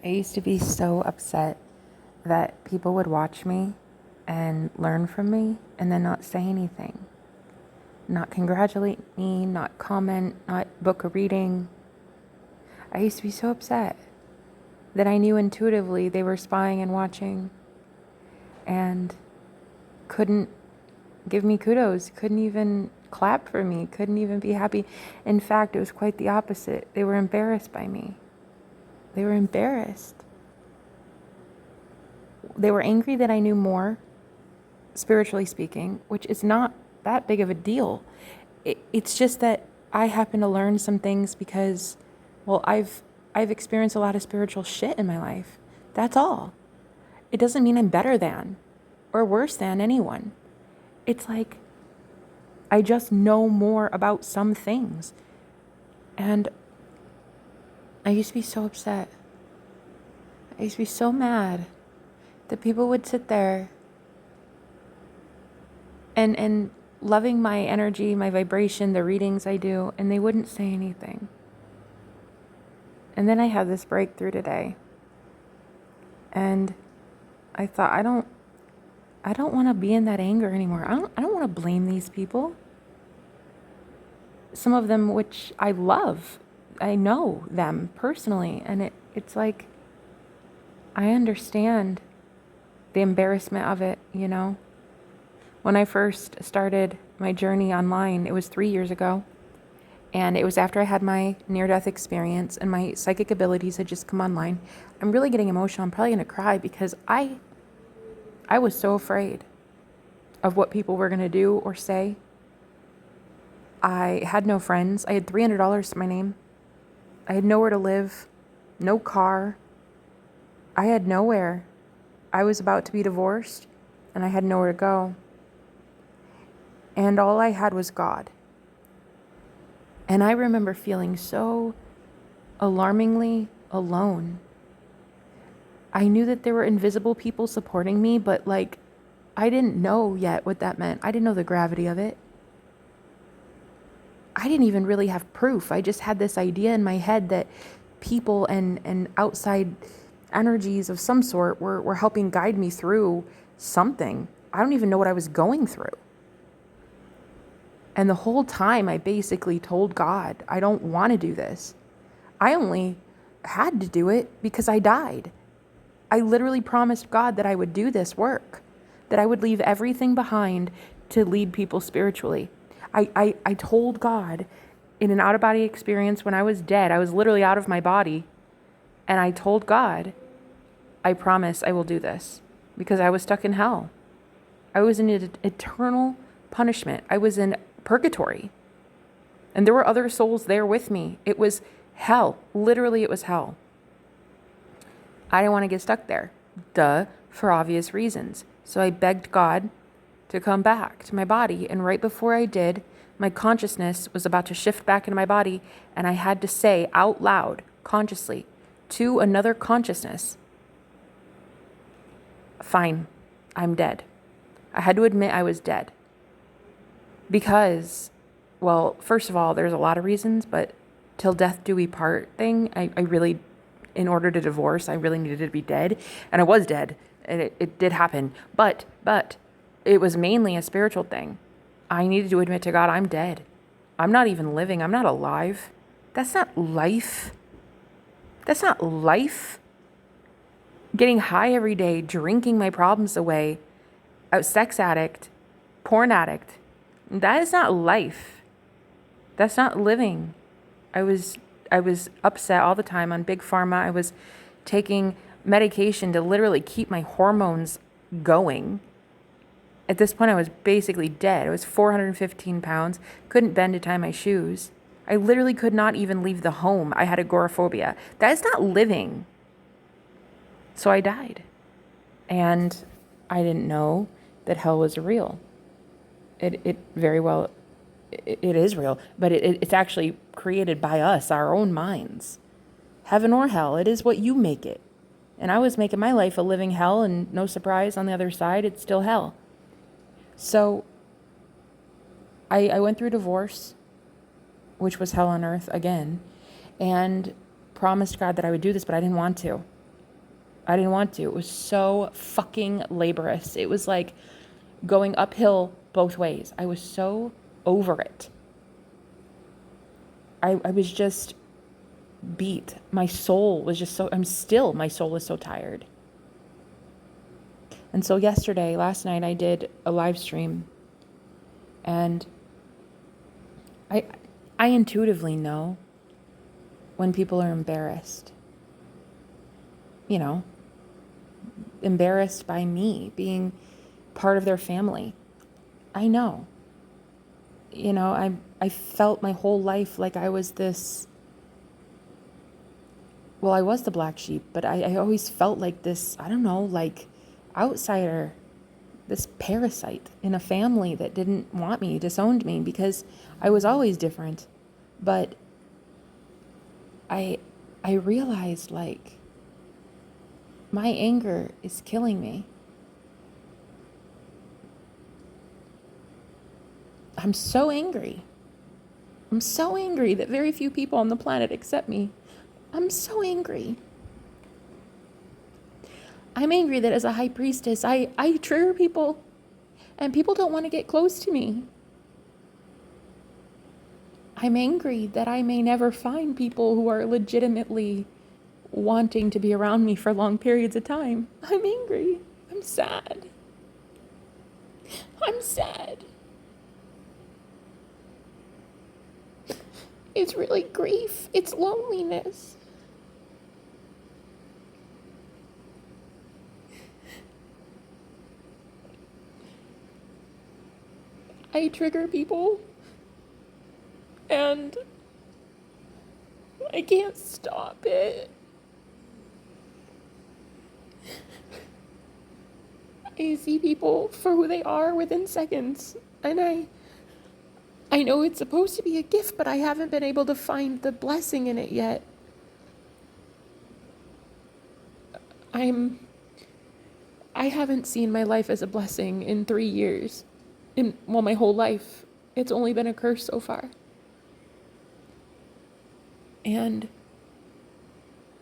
I used to be so upset that people would watch me and learn from me and then not say anything, not congratulate me, not comment, not book a reading. I used to be so upset that I knew intuitively they were spying and watching and couldn't give me kudos, couldn't even clap for me, couldn't even be happy. In fact, it was quite the opposite. They were embarrassed by me. They were embarrassed. They were angry that I knew more, spiritually speaking, which is not that big of a deal. It's just that I happen to learn some things because, well, I've experienced a lot of spiritual shit in my life. That's all. It doesn't mean I'm better than or worse than anyone. It's like I just know more about some things. And I used to be so upset. I used to be so mad that people would sit there and loving my energy, my vibration, the readings I do, and they wouldn't say anything. And then I had this breakthrough today. And I thought, I don't want to be in that anger anymore. I don't want to blame these people. Some of them which I love. I know them personally, and it's like I understand the embarrassment of it, you know. When I first started my journey online, it was 3 years ago. And it was after I had my near-death experience and my psychic abilities had just come online. I'm really getting emotional. I'm probably going to cry because I was so afraid of what people were going to do or say. I had no friends. I had $300 to my name. I had nowhere to live, no car. I had nowhere. I was about to be divorced and I had nowhere to go. And all I had was God. And I remember feeling so alarmingly alone. I knew that there were invisible people supporting me, but like, I didn't know yet what that meant. I didn't know the gravity of it. I didn't even really have proof. I just had this idea in my head that people and outside energies of some sort were helping guide me through something. I don't even know what I was going through. And the whole time I basically told God, I don't want to do this. I only had to do it because I died. I literally promised God that I would do this work, that I would leave everything behind to lead people spiritually. I told God in an out-of-body experience when I was dead, I was literally out of my body, and I told God, I promise I will do this because I was stuck in hell. I was in eternal punishment. I was in purgatory. And there were other souls there with me. It was hell. Literally, it was hell. I didn't want to get stuck there. Duh, for obvious reasons. So I begged God to come back to my body. And right before I did, my consciousness was about to shift back into my body. And I had to say out loud, consciously, to another consciousness, fine, I'm dead. I had to admit I was dead. Because, well, first of all, there's a lot of reasons, but till death do we part thing, I really, in order to divorce, I really needed to be dead. And I was dead. And it did happen. But it was mainly a spiritual thing. I needed to admit to God, I'm dead. I'm not even living. I'm not alive. That's not life. That's not life. Getting high every day, drinking my problems away, a sex addict, porn addict. That is not life. That's not living. I was upset all the time on Big Pharma. I was taking medication to literally keep my hormones going. At this point, I was basically dead. I was 415 pounds, couldn't bend to tie my shoes. I literally could not even leave the home. I had agoraphobia. That is not living. So I died. And I didn't know that hell was real. It very well, it is real, but it's actually created by us, our own minds. Heaven or hell, it is what you make it. And I was making my life a living hell, and no surprise, on the other side, it's still hell. So I went through divorce, which was hell on earth again, and promised God that I would do this, but I didn't want to. I didn't want to. It was so fucking laborious. It was like going uphill both ways. I was so over it. I was just beat. My soul was just my soul is so tired. And so last night, I did a live stream, and I intuitively know when people are embarrassed. You know, embarrassed by me being part of their family. I know. You know, I felt my whole life like I was this, well, I was the black sheep, but I always felt like this, I don't know, like outsider, this parasite in a family that didn't want me, disowned me, because I was always different. But I realized, like, my anger is killing me. I'm so angry. I'm so angry that very few people on the planet accept me. I'm so angry. I'm angry that as a high priestess, I trigger people, and people don't want to get close to me. I'm angry that I may never find people who are legitimately wanting to be around me for long periods of time. I'm angry. I'm sad. I'm sad. It's really grief. It's loneliness. I trigger people, and I can't stop it. I see people for who they are within seconds, and I know it's supposed to be a gift, but I haven't been able to find the blessing in it yet. I haven't seen my life as a blessing in 3 years. My whole life. It's only been a curse so far. And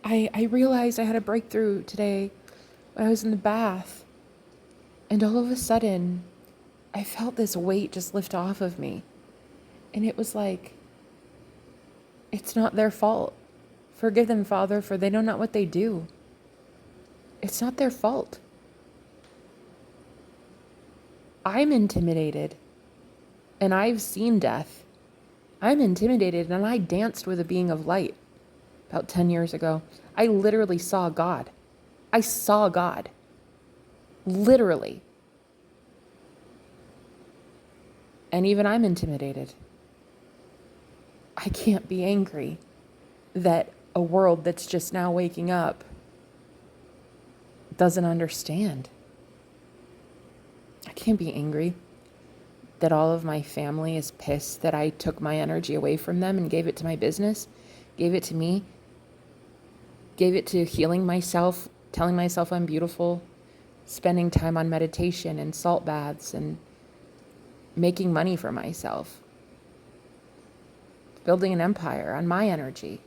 I realized I had a breakthrough today when I was in the bath. And all of a sudden, I felt this weight just lift off of me. And it was like, it's not their fault. Forgive them, Father, for they know not what they do. It's not their fault. I'm intimidated, and I've seen death. I'm intimidated, and I danced with a being of light about 10 years ago. I literally saw God. I saw God. Literally. And even I'm intimidated. I can't be angry that a world that's just now waking up doesn't understand. I can't be angry that all of my family is pissed that I took my energy away from them and gave it to my business, gave it to me, gave it to healing myself, telling myself I'm beautiful, spending time on meditation and salt baths and making money for myself, building an empire on my energy,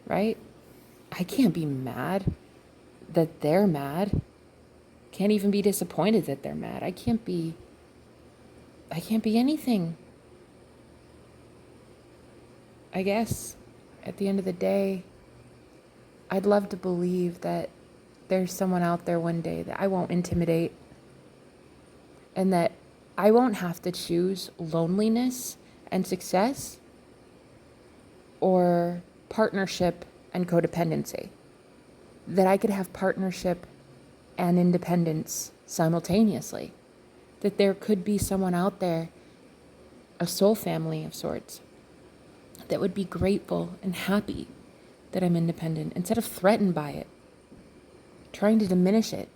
right? I can't be mad that they're mad. Can't even be disappointed that they're mad. I can't be anything. I guess at the end of the day, I'd love to believe that there's someone out there one day that I won't intimidate, and that I won't have to choose loneliness and success or partnership and codependency. That I could have partnership and independence simultaneously. That there could be someone out there, a soul family of sorts, that would be grateful and happy that I'm independent instead of threatened by it, trying to diminish it,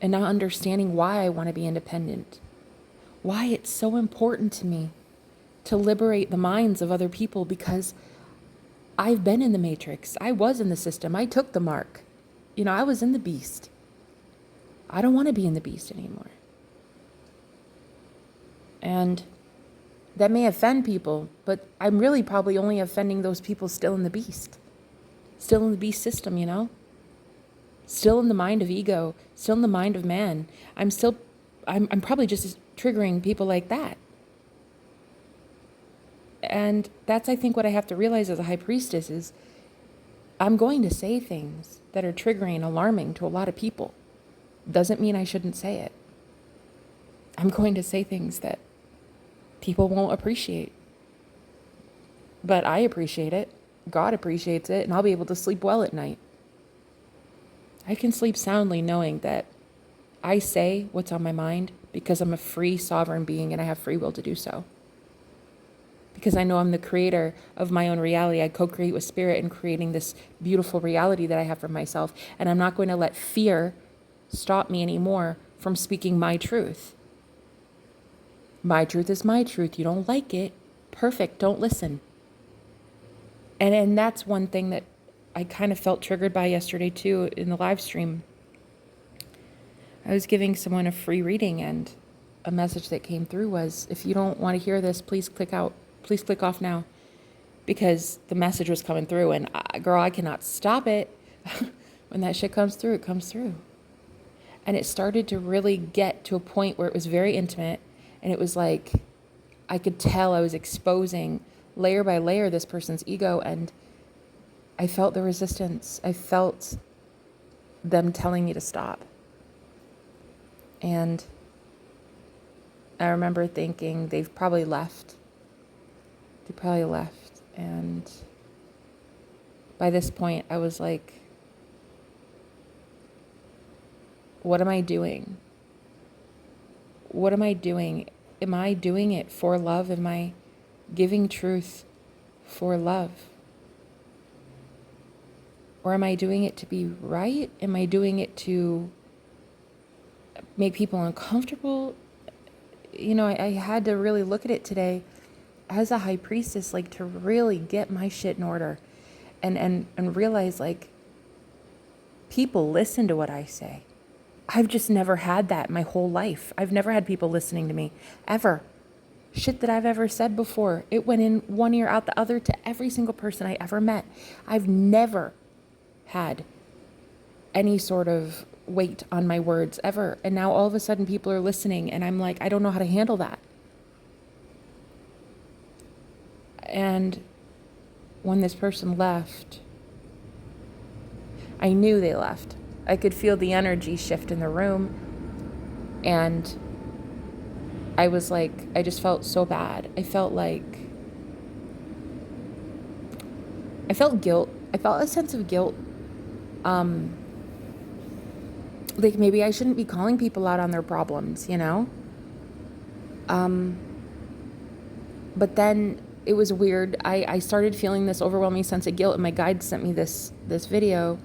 and not understanding why I want to be independent, why it's so important to me to liberate the minds of other people, because I've been in the matrix. I was in the system. I took the mark. I was in the beast. I don't want to be in the beast anymore. And that may offend people, but I'm really probably only offending those people still in the beast system, still in the mind of ego, still in the mind of man. I'm probably just triggering people like that. And that's, I think, what I have to realize as a high priestess is I'm going to say things that are triggering and alarming to a lot of people. Doesn't mean I shouldn't say it. I'm going to say things that people won't appreciate. But I appreciate it. God appreciates it, and I'll be able to sleep well at night. I can sleep soundly knowing that I say what's on my mind because I'm a free, sovereign being and I have free will to do so. Because I know I'm the creator of my own reality. I co-create with spirit in creating this beautiful reality that I have for myself. And I'm not going to let fear stop me anymore from speaking my truth. My truth is my truth. You don't like it? Perfect. Don't listen. And that's one thing that I kind of felt triggered by yesterday too in the live stream. I was giving someone a free reading, and a message that came through was, if you don't want to hear this, please click out. Please click off now, because the message was coming through, and girl, I cannot stop it. When that shit comes through, it comes through. And it started to really get to a point where it was very intimate, and it was like I could tell I was exposing layer by layer this person's ego, and I felt the resistance. I felt them telling me to stop. And I remember thinking they've probably left. They probably left. And by this point, I was like, what am I doing? What am I doing? Am I doing it for love? Am I giving truth for love? Or am I doing it to be right? Am I doing it to make people uncomfortable? You know, I had to really look at it today as a high priestess, like to really get my shit in order and realize like people listen to what I say. I've just never had that my whole life. I've never had people listening to me ever. Shit that I've ever said before, it went in one ear out the other to every single person I ever met. I've never had any sort of weight on my words ever. And now all of a sudden people are listening, and I'm like, I don't know how to handle that. And when this person left, I knew they left. I could feel the energy shift in the room. And I was like, I just felt so bad. I felt guilt. I felt a sense of guilt. Like maybe I shouldn't be calling people out on their problems, you know? But then it was weird. I started feeling this overwhelming sense of guilt, and my guide sent me this video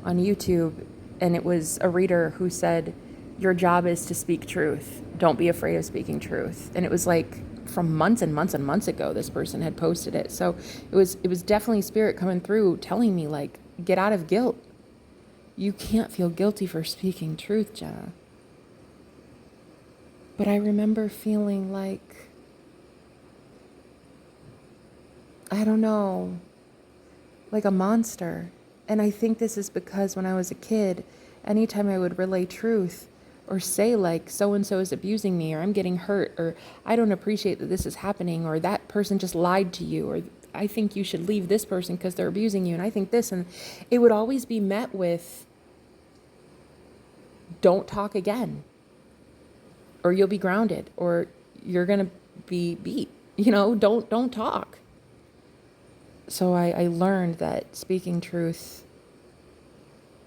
on YouTube, and it was a reader who said, your job is to speak truth. Don't be afraid of speaking truth. And it was like from months and months and months ago, this person had posted it. So it was definitely spirit coming through telling me like, get out of guilt. You can't feel guilty for speaking truth, Jenna. But I remember feeling like, I don't know, like a monster. And I think this is because when I was a kid, anytime I would relay truth or say like so-and-so is abusing me, or I'm getting hurt, or I don't appreciate that this is happening, or that person just lied to you, or I think you should leave this person because they're abusing you, and I think this, and it would always be met with, don't talk again, or you'll be grounded, or you're going to be beat, you know, don't talk. So I learned that speaking truth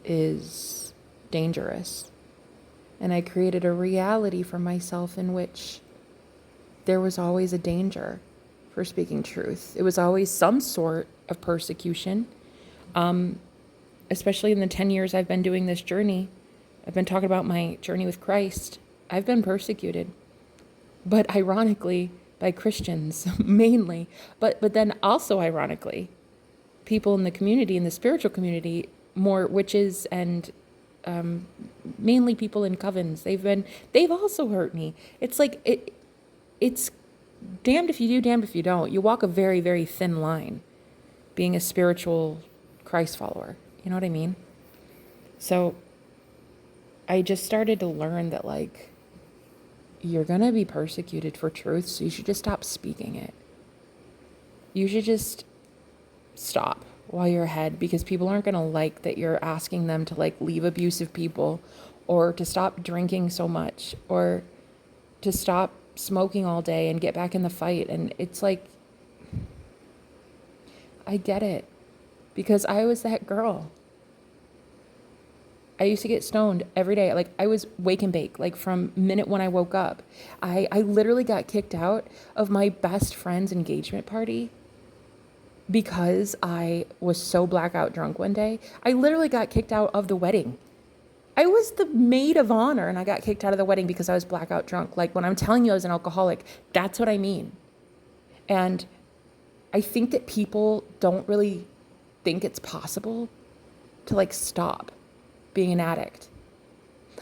is dangerous. And I created a reality for myself in which there was always a danger for speaking truth. It was always some sort of persecution. Especially in the 10 years I've been doing this journey, I've been talking about my journey with Christ. I've been persecuted, but ironically by Christians mainly, but then also ironically, people in the community, in the spiritual community, more witches and mainly people in covens. They've also hurt me. It's like it's damned if you do, damned if you don't. You walk a very, very thin line being a spiritual Christ follower. You know what I mean? So I just started to learn that, like, you're going to be persecuted for truth, so you should just stop speaking it. You should just stop while you're ahead, because people aren't going to like that you're asking them to, like, leave abusive people, or to stop drinking so much, or to stop smoking all day and get back in the fight. And it's like, I get it, because I was that girl. I used to get stoned every day. Like, I was wake and bake, like, from minute when I woke up. I literally got kicked out of my best friend's engagement party because I was so blackout drunk one day. I literally got kicked out of the wedding. I was the maid of honor, and I got kicked out of the wedding because I was blackout drunk. Like, when I'm telling you I was an alcoholic, that's what I mean. And I think that people don't really think it's possible to, like, stop being an addict.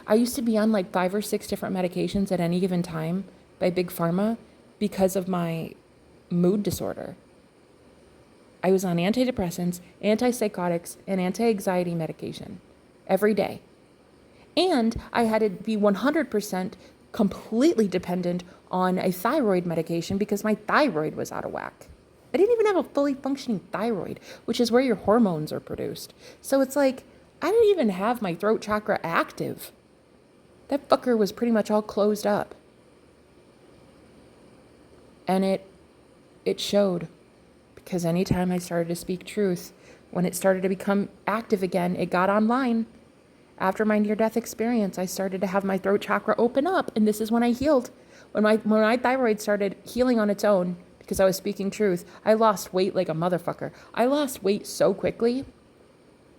I used to be on like 5 or 6 different medications at any given time by Big Pharma because of my mood disorder. I was on antidepressants, antipsychotics, and anti-anxiety medication every day. And I had to be 100% completely dependent on a thyroid medication because my thyroid was out of whack. I didn't even have a fully functioning thyroid, which is where your hormones are produced. So it's like, I didn't even have my throat chakra active. That fucker was pretty much all closed up. And it showed, because anytime I started to speak truth, when it started to become active again, it got online. After my near-death experience, I started to have my throat chakra open up, and this is when I healed. When my thyroid started healing on its own, because I was speaking truth, I lost weight like a motherfucker. I lost weight so quickly.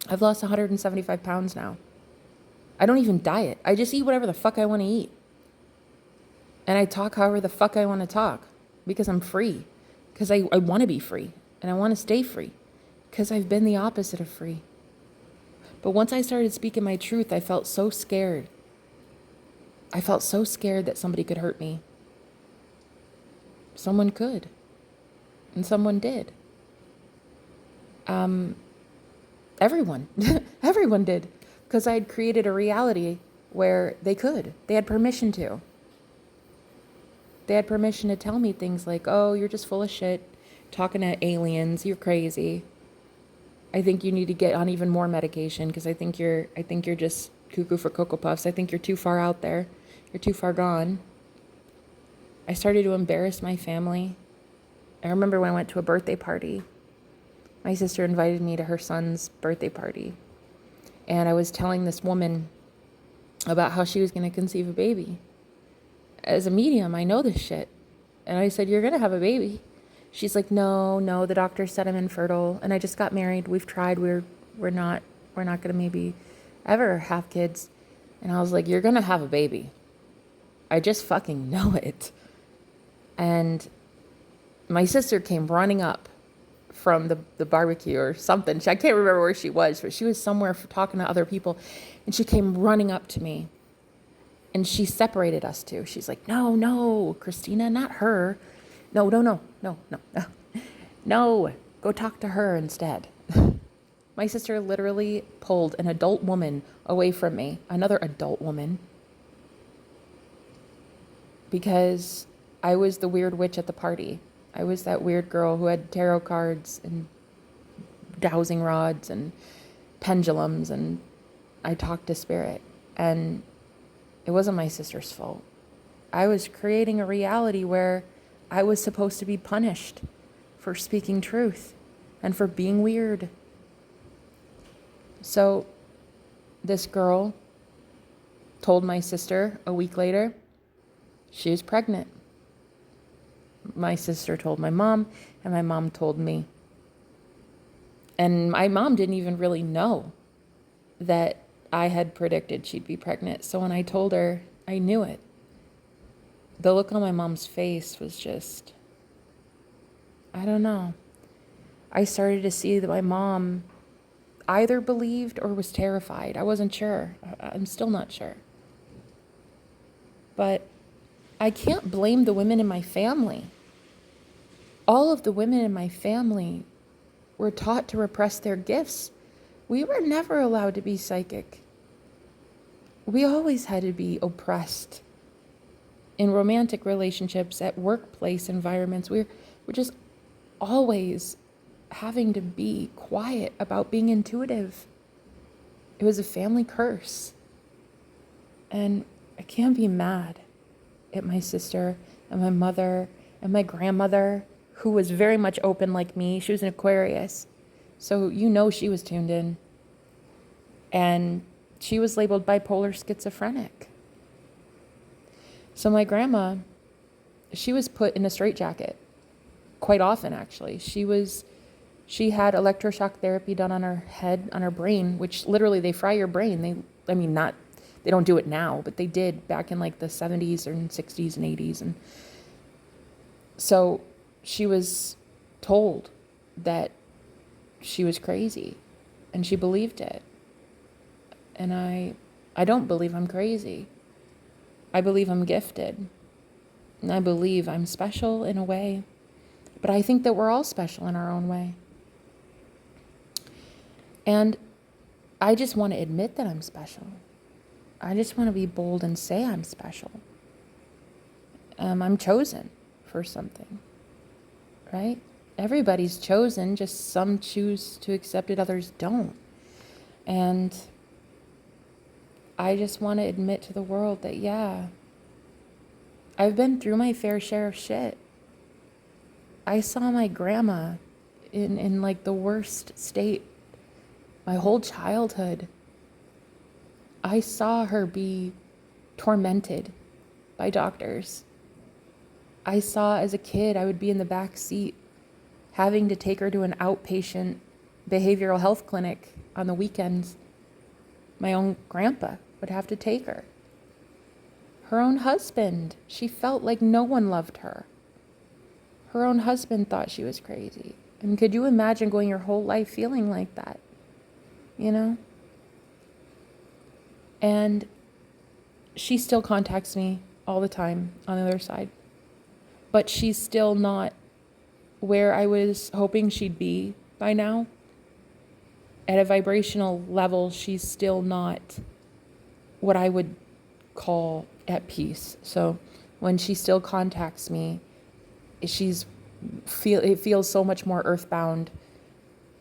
I've lost 175 pounds now. I don't even diet. I just eat whatever the fuck I want to eat. And I talk however the fuck I want to talk, because I'm free. Because I want to be free. And I want to stay free. Because I've been the opposite of free. But once I started speaking my truth, I felt so scared. I felt so scared that somebody could hurt me. Someone could. And someone did. Everyone. Everyone did. Because I had created a reality where they could. They had permission to. They had permission to tell me things like, oh, you're just full of shit, talking to aliens, you're crazy. I think you need to get on even more medication because I think you're just cuckoo for Cocoa Puffs. I think you're too far out there. You're too far gone. I started to embarrass my family. I remember when I went to a birthday party. My sister invited me to her son's birthday party. And I was telling this woman about how she was going to conceive a baby. As a medium, I know this shit. And I said, you're going to have a baby. She's like, no, the doctor said I'm infertile. And I just got married. We've tried. We're not going to maybe ever have kids. And I was like, you're going to have a baby. I just fucking know it. And my sister came running up from the barbecue or something. I can't remember where she was, but she was somewhere talking to other people. And she came running up to me. And she separated us two. She's like, no, Christina, not her. No. No, go talk to her instead. My sister literally pulled an adult woman away from me, another adult woman, because I was the weird witch at the party. I was that weird girl who had tarot cards and dowsing rods and pendulums, and I talked to spirit. And it wasn't my sister's fault. I was creating a reality where I was supposed to be punished for speaking truth and for being weird. So this girl told my sister a week later she was pregnant. My sister told my mom, and my mom told me. And my mom didn't even really know that I had predicted she'd be pregnant. So when I told her, I knew it. The look on my mom's face was just, I don't know. I started to see that my mom either believed or was terrified. I wasn't sure. I'm still not sure. But I can't blame the women in my family. All of the women in my family were taught to repress their gifts. We were never allowed to be psychic. we always had to be oppressed in romantic relationships, at workplace environments. We're just always having to be quiet about being intuitive. It was a family curse. And I can't be mad at my sister and my mother and my grandmother, who was very much open like me. She was an Aquarius. So she was tuned in. And she was labeled bipolar schizophrenic. So my grandma, she was put in a straitjacket quite often, actually. She had electroshock therapy done on her head, on her brain, which literally they fry your brain. They don't do it now, but they did back in like the 70s and 60s and 80s. And so she was told that she was crazy, and she believed it. And I don't believe I'm crazy. I believe I'm gifted. And I believe I'm special in a way. But I think that we're all special in our own way. And I just want to admit that I'm special. I just want to be bold and say I'm special. I'm chosen for something, right? Everybody's chosen, just some choose to accept it, others don't. And I just want to admit to the world that, yeah, I've been through my fair share of shit. I saw my grandma in like the worst state my whole childhood. I saw her be tormented by doctors. I saw as a kid, I would be in the back seat having to take her to an outpatient behavioral health clinic on the weekends. My own grandpa would have to take her. Her own husband, she felt like no one loved her. Her own husband thought she was crazy. And could you imagine going your whole life feeling like that? And she still contacts me all the time on the other side. But she's still not where I was hoping she'd be by now. At a vibrational level, she's still not what I would call at peace. So when she still contacts me, it feels so much more earthbound.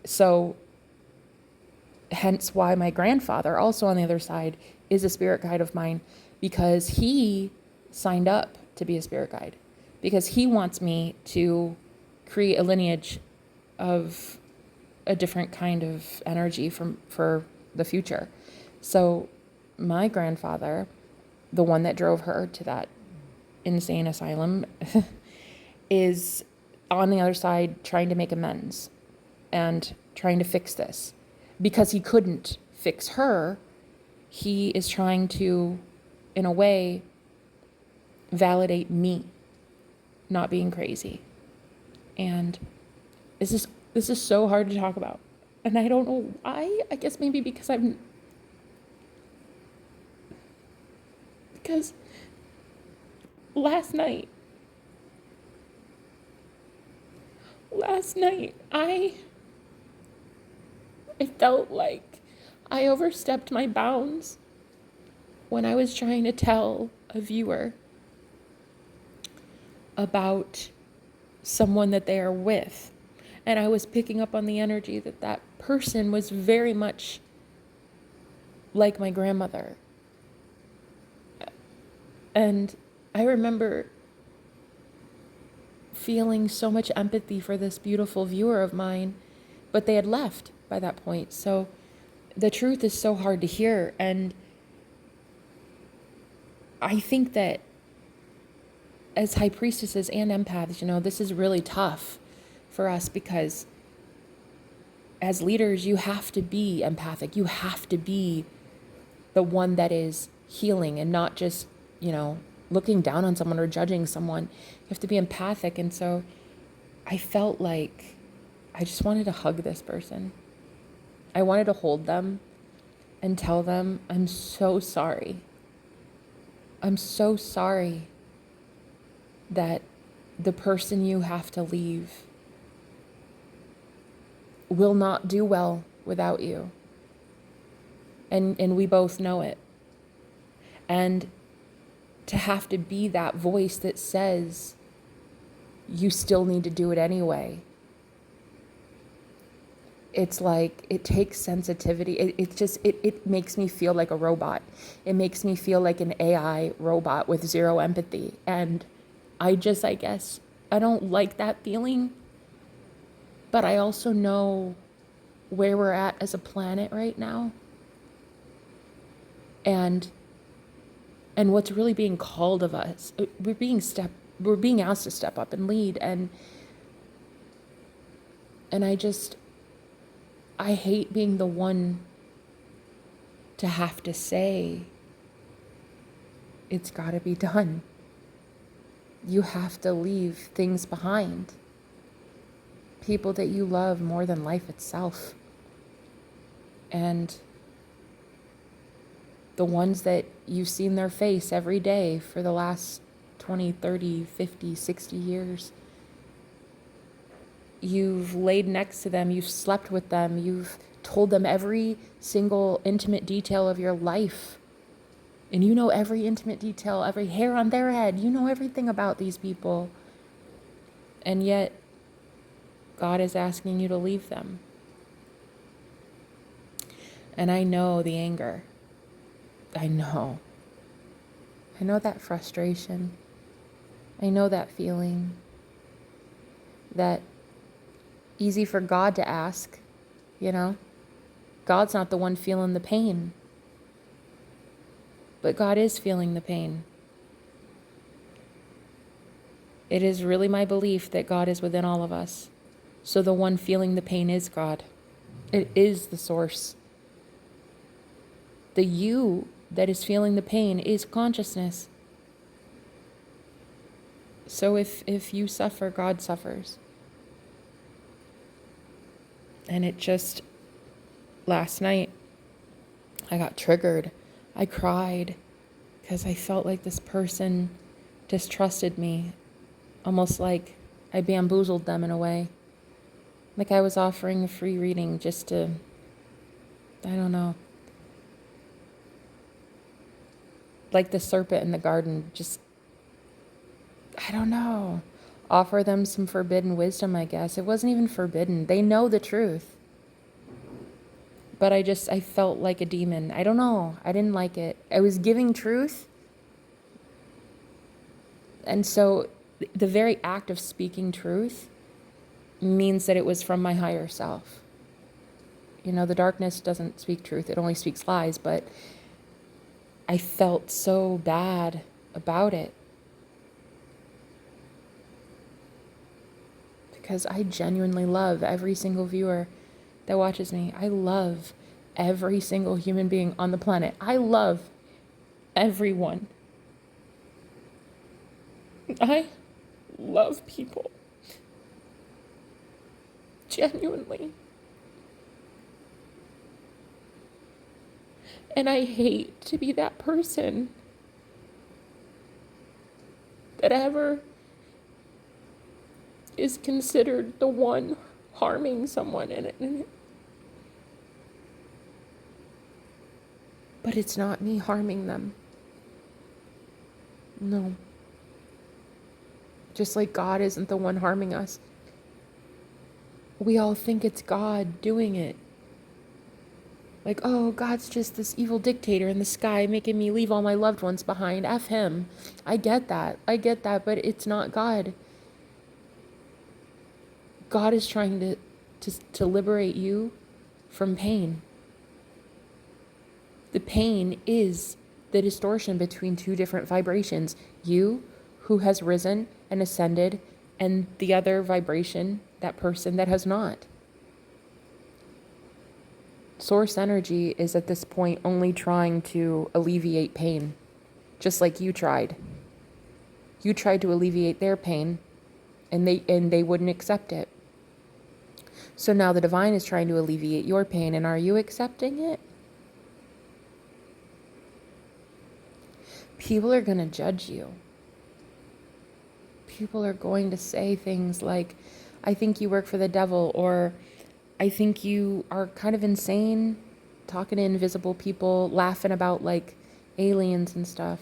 So hence why my grandfather, also on the other side, is a spirit guide of mine, because he signed up to be a spirit guide, because he wants me to create a lineage of a different kind of energy for the future. So my grandfather, the one that drove her to that insane asylum, is on the other side trying to make amends and trying to fix this. Because he couldn't fix her, he is trying to, in a way, validate me not being crazy. And this is so hard to talk about. And I don't know why. I guess maybe because last night I felt like I overstepped my bounds when I was trying to tell a viewer about someone that they are with. And I was picking up on the energy that person was very much like my grandmother. And I remember feeling so much empathy for this beautiful viewer of mine, but they had left by that point. So the truth is so hard to hear. And I think that as high priestesses and empaths, this is really tough for us, because as leaders, you have to be empathic. You have to be the one that is healing and not just, looking down on someone or judging someone. You have to be empathic. And so I felt like I just wanted to hug this person. I wanted to hold them and tell them, I'm so sorry. I'm so sorry that the person you have to leave will not do well without you. And we both know it. And to have to be that voice that says, you still need to do it anyway. It's like, it takes sensitivity. It makes me feel like a robot. It makes me feel like an AI robot with zero empathy. And I guess, I don't like that feeling. But I also know where we're at as a planet right now. And what's really being called of us. We're being asked to step up and lead. And I hate being the one to have to say, it's got to be done. You have to leave things behind. People that you love more than life itself. And the ones that you've seen their face every day for the last 20, 30, 50, 60 years. You've laid next to them, you've slept with them, you've told them every single intimate detail of your life. And you know every intimate detail, every hair on their head. You know everything about these people. And yet, God is asking you to leave them. And I know the anger. I know that frustration. I know that feeling. That easy for God to ask, you know? God's not the one feeling the pain. But God is feeling the pain. It is really my belief that God is within all of us. So the one feeling the pain is God. It is the source. The you that is feeling the pain is consciousness. So if you suffer, God suffers. And it just, last night, I got triggered. I cried because I felt like this person distrusted me, almost like I bamboozled them in a way. Like I was offering a free reading just to, I don't know, like the serpent in the garden, just, I don't know, offer them some forbidden wisdom, I guess. It wasn't even forbidden. They know the truth. But I felt like a demon. I don't know. I didn't like it. I was giving truth. And so the very act of speaking truth means that it was from my higher self. You know, the darkness doesn't speak truth. It only speaks lies. But I felt so bad about it. Because I genuinely love every single viewer that watches me. I love every single human being on the planet. I love everyone. I love people. Genuinely. And I hate to be that person that ever is considered the one harming someone in it. But it's not me harming them. No. Just like God isn't the one harming us. We all think it's God doing it. Like, oh, God's just this evil dictator in the sky making me leave all my loved ones behind. F him. I get that, but it's not God. God is trying to liberate you from pain. The pain is the distortion between two different vibrations. You, who has risen and ascended, and the other vibration, that person that has not. Source energy is at this point only trying to alleviate pain, just like you tried. You tried to alleviate their pain, and they wouldn't accept it. So now the divine is trying to alleviate your pain, and are you accepting it? People are going to judge you. People are going to say things like, I think you work for the devil, or I think you are kind of insane, talking to invisible people, laughing about like aliens and stuff.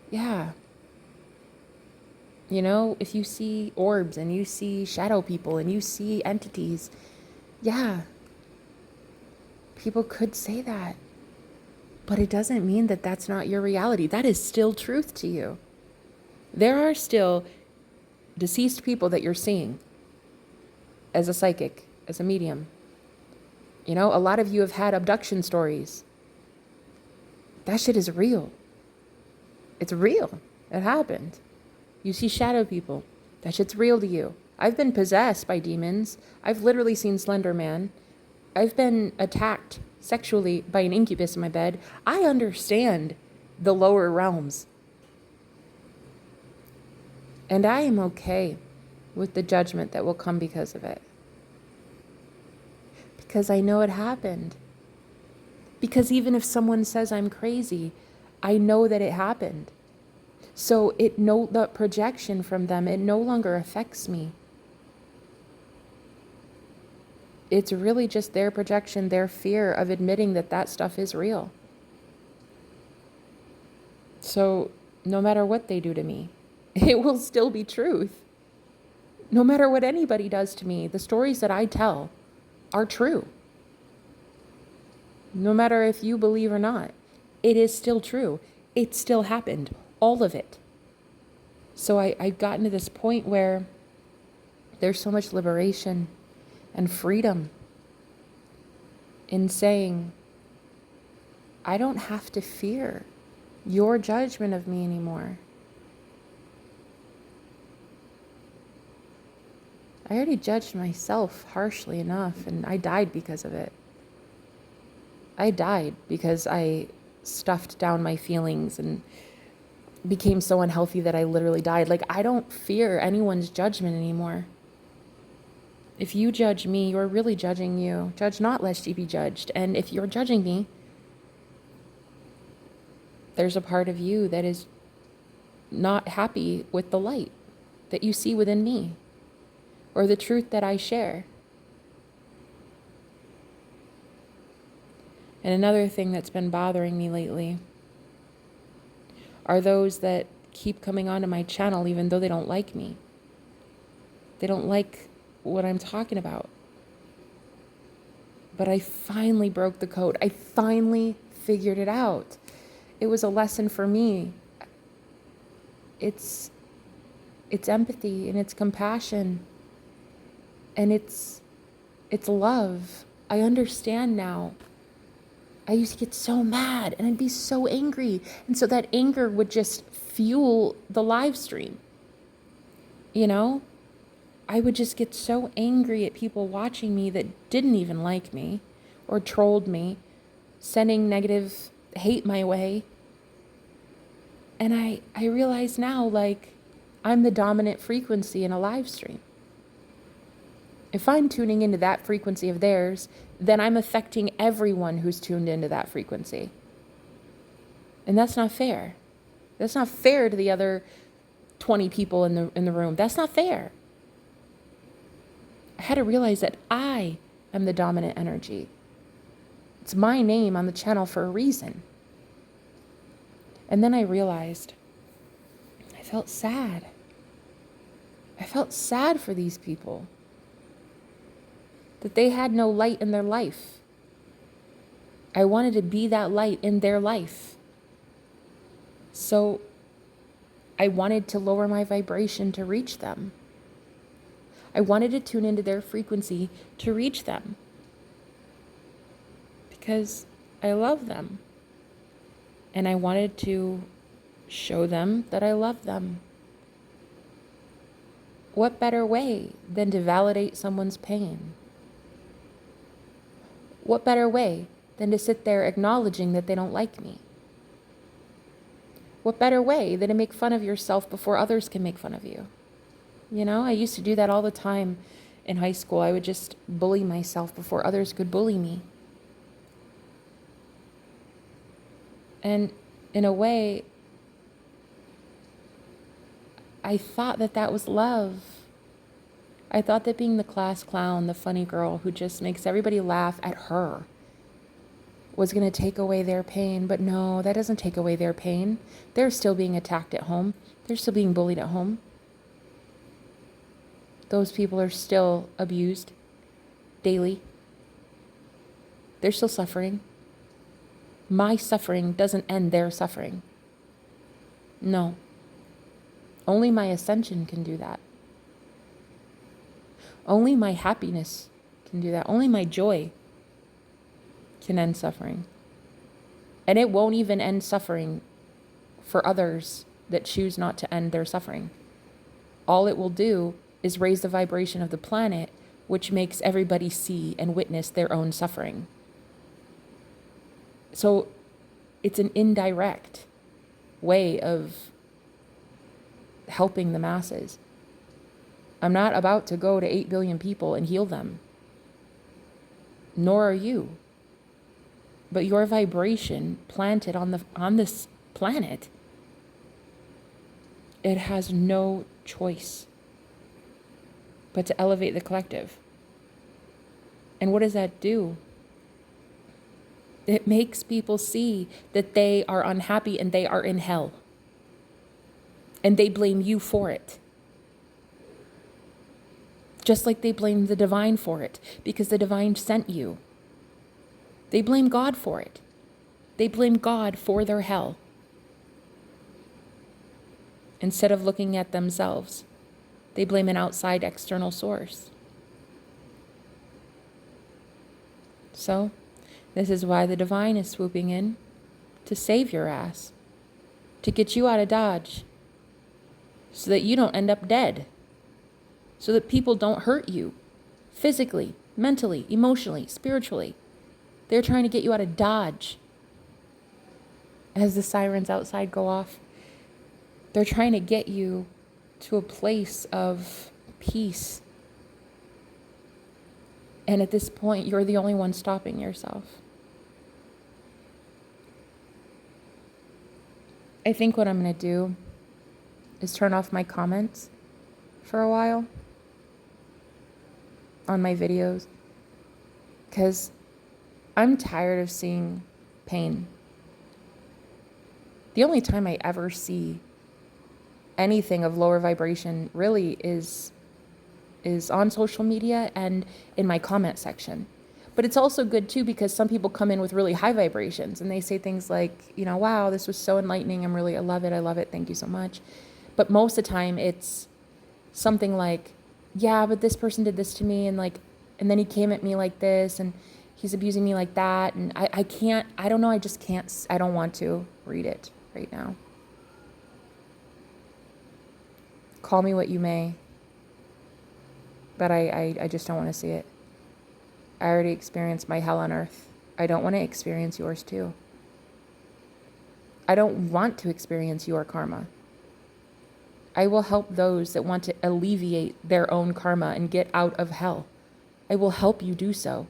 Yeah. You know, if you see orbs and you see shadow people and you see entities, yeah, people could say that. But it doesn't mean that that's not your reality. That is still truth to you. There are still deceased people that you're seeing as a psychic, as a medium. You know, a lot of you have had abduction stories. That shit is real. It's real. It happened. You see shadow people. That shit's real to you. I've been possessed by demons. I've literally seen Slender Man. I've been attacked sexually by an incubus in my bed. I understand the lower realms. And I am okay with the judgment that will come because of it. Because I know it happened. Because even if someone says I'm crazy, I know that it happened. So the projection from them, it no longer affects me. It's really just their projection, their fear of admitting that that stuff is real. So no matter what they do to me, it will still be truth. No matter what anybody does to me, the stories that I tell are true. No matter if you believe or not, it is still true. It still happened, all of it. So I've gotten to this point where there's so much liberation and freedom in saying, I don't have to fear your judgment of me anymore. I already judged myself harshly enough, and I died because of it. I died because I stuffed down my feelings and became so unhealthy that I literally died. Like, I don't fear anyone's judgment anymore. If you judge me, you're really judging you. Judge not, lest ye be judged. And if you're judging me, there's a part of you that is not happy with the light that you see within me or the truth that I share. And another thing that's been bothering me lately are those that keep coming onto my channel even though they don't like me. They don't like what I'm talking about. But I finally broke the code. I finally figured it out. It was a lesson for me. It's empathy and it's compassion and it's love. I understand now. I used to get so mad and I'd be so angry. And so that anger would just fuel the live stream. You know, I would just get so angry at people watching me that didn't even like me or trolled me, sending negative hate my way. And I realize now, like, I'm the dominant frequency in a live stream. If I'm tuning into that frequency of theirs, then I'm affecting everyone who's tuned into that frequency. And that's not fair. That's not fair to the other 20 people in the room. That's not fair. I had to realize that I am the dominant energy. It's my name on the channel for a reason. And then I realized I felt sad. I felt sad for these people. That they had no light in their life. I wanted to be that light in their life. So I wanted to lower my vibration to reach them. I wanted to tune into their frequency to reach them. Because I love them. And I wanted to show them that I love them. What better way than to validate someone's pain? What better way than to sit there acknowledging that they don't like me? What better way than to make fun of yourself before others can make fun of you? You know, I used to do that all the time in high school. I would just bully myself before others could bully me. And in a way, I thought that that was love. I thought that being the class clown, the funny girl who just makes everybody laugh at her, was going to take away their pain. But no, that doesn't take away their pain. They're still being attacked at home. They're still being bullied at home. Those people are still abused daily. They're still suffering. My suffering doesn't end their suffering. No. Only my ascension can do that. Only my happiness can do that. Only my joy can end suffering. And it won't even end suffering for others that choose not to end their suffering. All it will do is raise the vibration of the planet, which makes everybody see and witness their own suffering. So it's an indirect way of helping the masses. I'm not about to go to 8 billion people and heal them. Nor are you. But your vibration planted on this planet, it has no choice but to elevate the collective. And what does that do? It makes people see that they are unhappy and they are in hell. And they blame you for it. Just like they blame the divine for it, because the divine sent you. They blame God for it. They blame God for their hell. Instead of looking at themselves, they blame an outside external source. So, this is why the divine is swooping in to save your ass, to get you out of Dodge, so that you don't end up dead, so that people don't hurt you physically, mentally, emotionally, spiritually. They're trying to get you out of Dodge. As the sirens outside go off, they're trying to get you to a place of peace. And at this point, you're the only one stopping yourself. I think what I'm going to do is turn off my comments for a while on my videos, because I'm tired of seeing pain. The only time I ever see anything of lower vibration really is on social media and in my comment section. But it's also good too, because some people come in with really high vibrations and they say things like, wow, this was so enlightening. I love it. Thank you so much. But most of the time it's something like, yeah, but this person did this to me, and then he came at me like this, and he's abusing me like that. And I don't want to read it right now. Call me what you may, but I just don't want to see it. I already experienced my hell on earth. I don't want to experience yours too. I don't want to experience your karma. I will help those that want to alleviate their own karma and get out of hell. I will help you do so.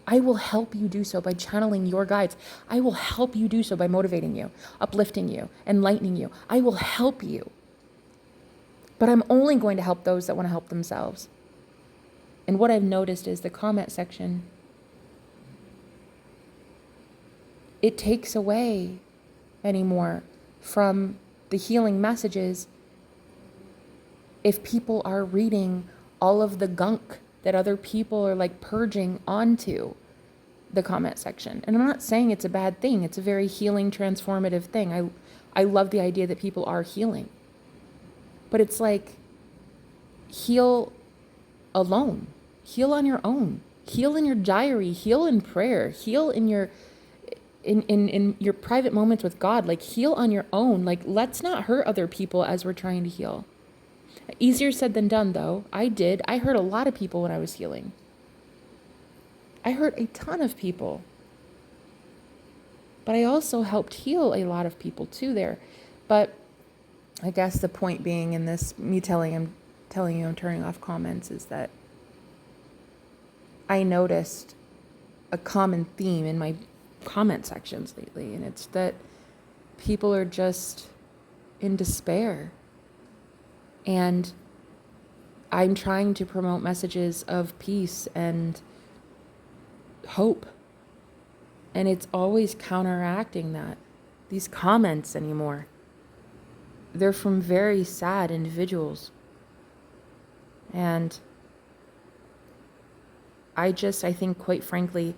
I will help you do so by channeling your guides. I will help you do so by motivating you, uplifting you, enlightening you. I will help you. But I'm only going to help those that want to help themselves. And what I've noticed is the comment section, it takes away anymore from the healing messages if people are reading all of the gunk that other people are purging onto the comment section. And I'm not saying it's a bad thing. It's a very healing, transformative thing. I love the idea that people are healing. But it's heal alone. Heal on your own. Heal in your diary. Heal in prayer. Heal in your private moments with God. Heal on your own. Let's not hurt other people as we're trying to heal. Easier said than done, though. I hurt a lot of people when I was healing. I hurt a ton of people. But I also helped heal a lot of people too there. But I guess the point being in this, me telling you I'm turning off comments, is that I noticed a common theme in my comment sections lately, and it's that people are just in despair. And I'm trying to promote messages of peace and hope. And it's always counteracting that. These comments anymore, they're from very sad individuals. And I think, quite frankly,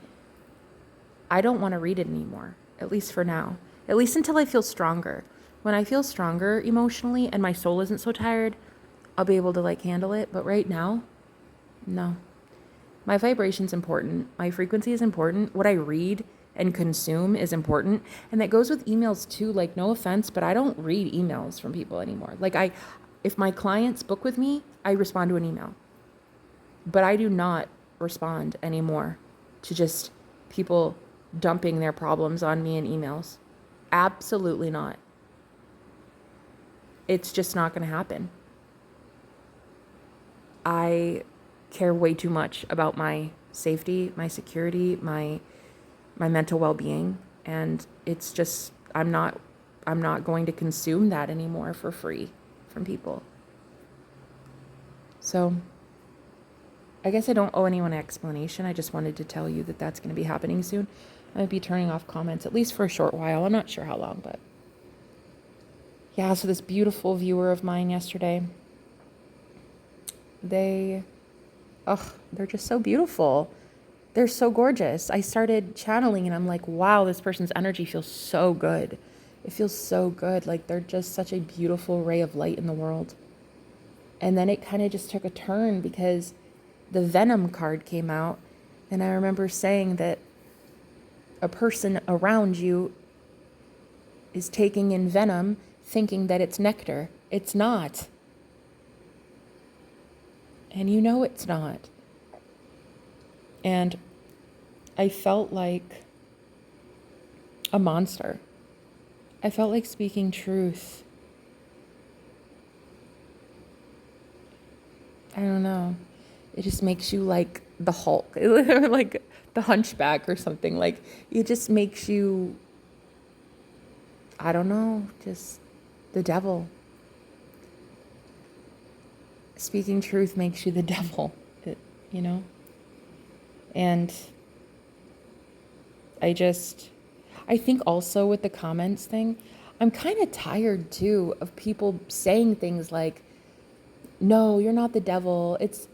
I don't want to read it anymore, at least for now. At least until I feel stronger. When I feel stronger emotionally and my soul isn't so tired, I'll be able to like handle it. But right now, no. My vibration's important. My frequency is important. What I read and consume is important. And that goes with emails too. Like, no offense, but I don't read emails from people anymore. Like, if my clients book with me, I respond to an email. But I do not respond anymore to just people dumping their problems on me in emails. Absolutely not. It's just not going to happen. I care way too much about my safety, my security, my mental well-being, and it's just I'm not going to consume that anymore for free from people. So I guess I don't owe anyone an explanation. I just wanted to tell you that that's going to be happening soon. I might be turning off comments, at least for a short while. I'm not sure how long, but yeah, so this beautiful viewer of mine yesterday, they're just so beautiful. They're so gorgeous. I started channeling and I'm like, wow, this person's energy feels so good. It feels so good. Like they're just such a beautiful ray of light in the world. And then it kind of just took a turn because the Venom card came out. And I remember saying that a person around you is taking in venom, thinking that it's nectar. It's not. And you know it's not. And I felt like a monster. I felt like speaking truth. I don't know. It just makes you like the Hulk, like the Hunchback or something. Like it just makes you, I don't know, just the devil. Speaking truth makes you the devil, you know? And I think also with the comments thing, I'm kind of tired too of people saying things like, no, you're not the devil. It's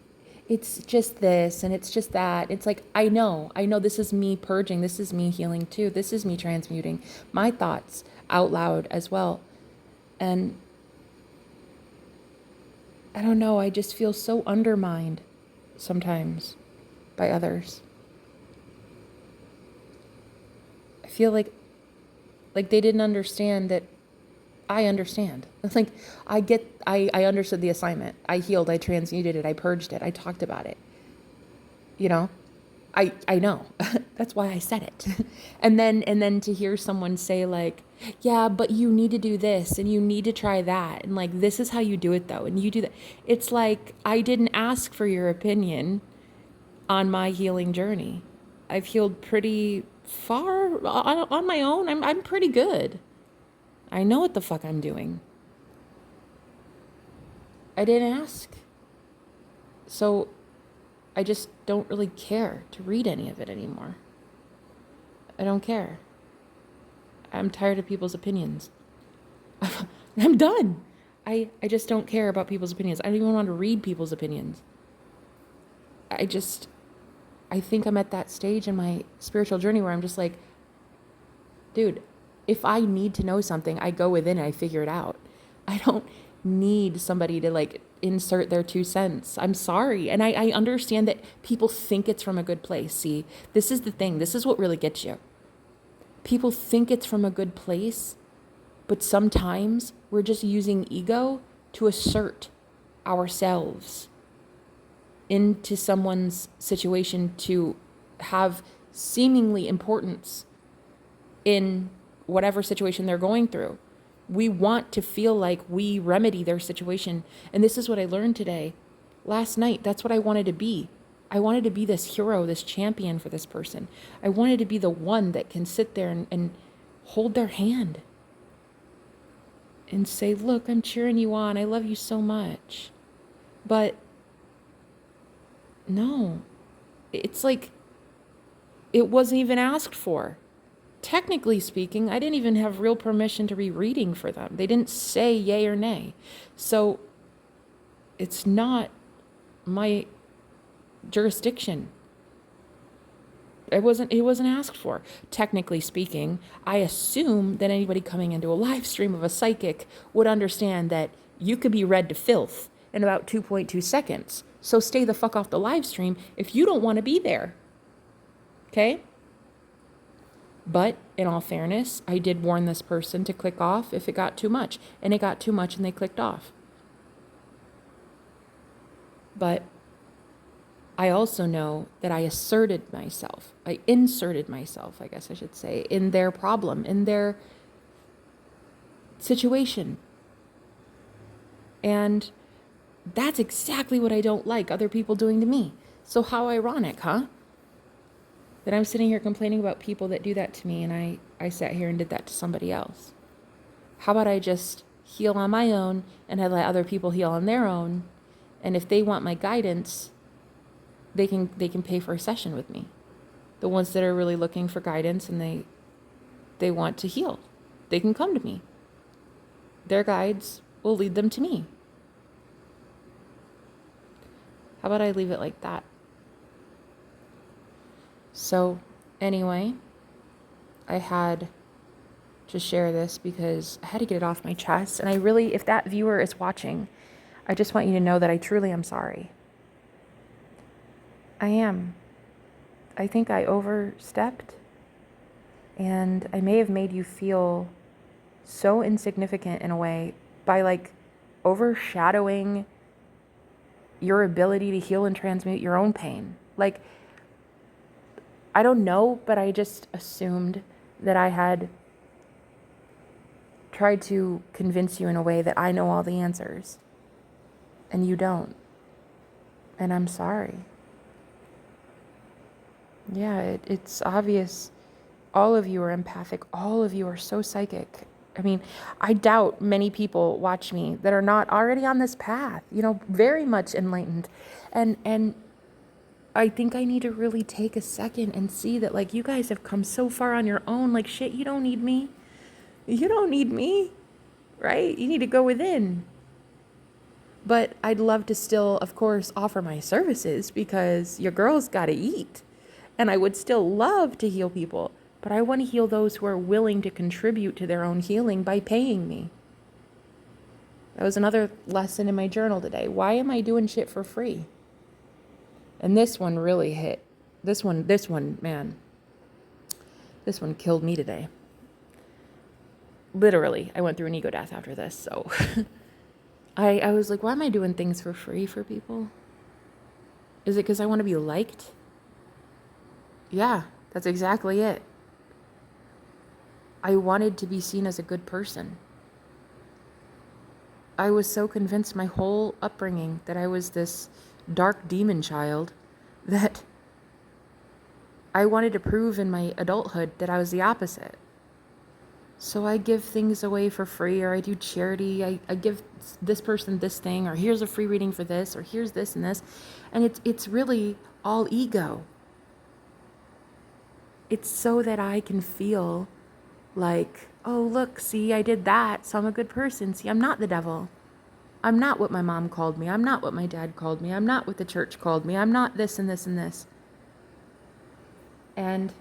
just this and it's just that. It's like, I know this is me purging. This is me healing too. This is me transmuting my thoughts out loud as well. And I don't know, I just feel so undermined sometimes by others. I feel like they didn't understand that I understand. It's like I understood the assignment. I healed, I transmuted it, I purged it, I talked about it. You know? I know. That's why I said it. And then to hear someone say like, yeah, but you need to do this and you need to try that. And like, this is how you do it though. And you do that. It's like, I didn't ask for your opinion on my healing journey. I've healed pretty far on my own. I'm pretty good. I know what the fuck I'm doing. I didn't ask. So I just don't really care to read any of it anymore. I don't care. I'm tired of people's opinions. I'm done. I just don't care about people's opinions. I don't even want to read people's opinions. I think I'm at that stage in my spiritual journey where I'm just like, dude, if I need to know something, I go within and I figure it out. I don't need somebody to like insert their 2 cents. I'm sorry. And I understand that people think it's from a good place. See, this is the thing. This is what really gets you. People think it's from a good place, but sometimes we're just using ego to assert ourselves into someone's situation to have seemingly importance in whatever situation they're going through. We want to feel like we remedy their situation. And this is what I learned today. Last night, that's what I wanted to be. I wanted to be this hero, this champion for this person. I wanted to be the one that can sit there and hold their hand and say, look, I'm cheering you on. I love you so much. But no, it's like, it wasn't even asked for. technically speaking, I didn't even have real permission to be reading for them. They didn't say yay or nay. So it's not my jurisdiction. It wasn't asked for. Technically speaking, I assume that anybody coming into a live stream of a psychic would understand that you could be read to filth in about 2.2 seconds. So stay the fuck off the live stream if you don't want to be there. Okay? But in all fairness, I did warn this person to click off if it got too much. And it got too much and they clicked off. But I also know that I inserted myself, I guess I should say, in their problem, in their situation. And that's exactly what I don't like other people doing to me. So how ironic, huh? That I'm sitting here complaining about people that do that to me, and I sat here and did that to somebody else. How about I just heal on my own and I let other people heal on their own? And if they want my guidance, they can pay for a session with me. The ones that are really looking for guidance and they want to heal, they can come to me. Their guides will lead them to me. How about I leave it like that? So anyway, I had to share this because I had to get it off my chest. And I really, if that viewer is watching, I just want you to know that I truly am sorry. I am. I think I overstepped, and I may have made you feel so insignificant in a way by like overshadowing your ability to heal and transmute your own pain. Like, I don't know, but I just assumed that I had tried to convince you in a way that I know all the answers, and you don't. And I'm sorry. Yeah, it's obvious. All of you are empathic. All of you are so psychic. I mean, I doubt many people watch me that are not already on this path, very much enlightened. And I think I need to really take a second and see that, like, you guys have come so far on your own. Like, shit, you don't need me. You don't need me, right? You need to go within. But I'd love to still, of course, offer my services because your girl's got to eat. And I would still love to heal people, but I want to heal those who are willing to contribute to their own healing by paying me. That was another lesson in my journal today. Why am I doing shit for free? And this one really hit. This one, man. This one killed me today. Literally, I went through an ego death after this, so I was like, why am I doing things for free for people? Is it because I want to be liked? Yeah, that's exactly it. I wanted to be seen as a good person. I was so convinced my whole upbringing that I was this dark demon child that I wanted to prove in my adulthood that I was the opposite. So I give things away for free, or I do charity. I give this person this thing, or here's a free reading for this, or here's this and this. And it's really all ego. It's so that I can feel like, oh, look, see, I did that, so I'm a good person. See, I'm not the devil. I'm not what my mom called me. I'm not what my dad called me. I'm not what the church called me. I'm not this and this and this. And,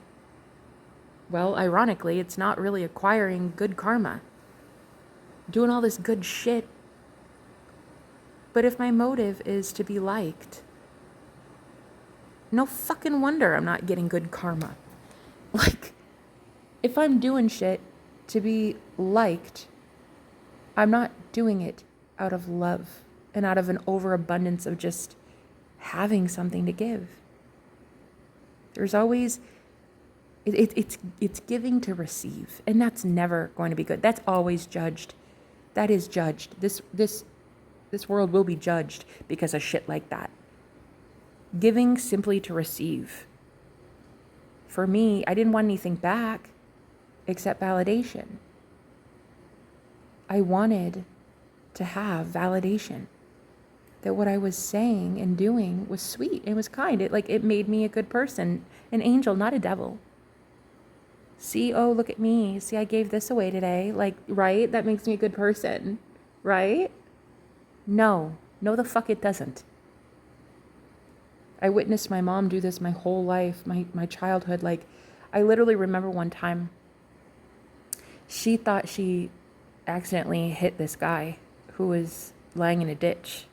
well, ironically, it's not really acquiring good karma. Doing all this good shit. But if my motive is to be liked, no fucking wonder I'm not getting good karma. Like, if I'm doing shit to be liked, I'm not doing it out of love and out of an overabundance of just having something to give. There's always, it's giving to receive, and that's never going to be good. That's always judged. That is judged. This world will be judged because of shit like that. Giving simply to receive. For me, I didn't want anything back except validation. I wanted to have validation that what I was saying and doing was sweet. It was kind. It made me a good person, an angel, not a devil. See, oh, look at me. See, I gave this away today. Like, right? That makes me a good person, right? No, no, the fuck it doesn't. I witnessed my mom do this my whole life, my childhood. Like, I literally remember one time she thought she accidentally hit this guy who was lying in a ditch.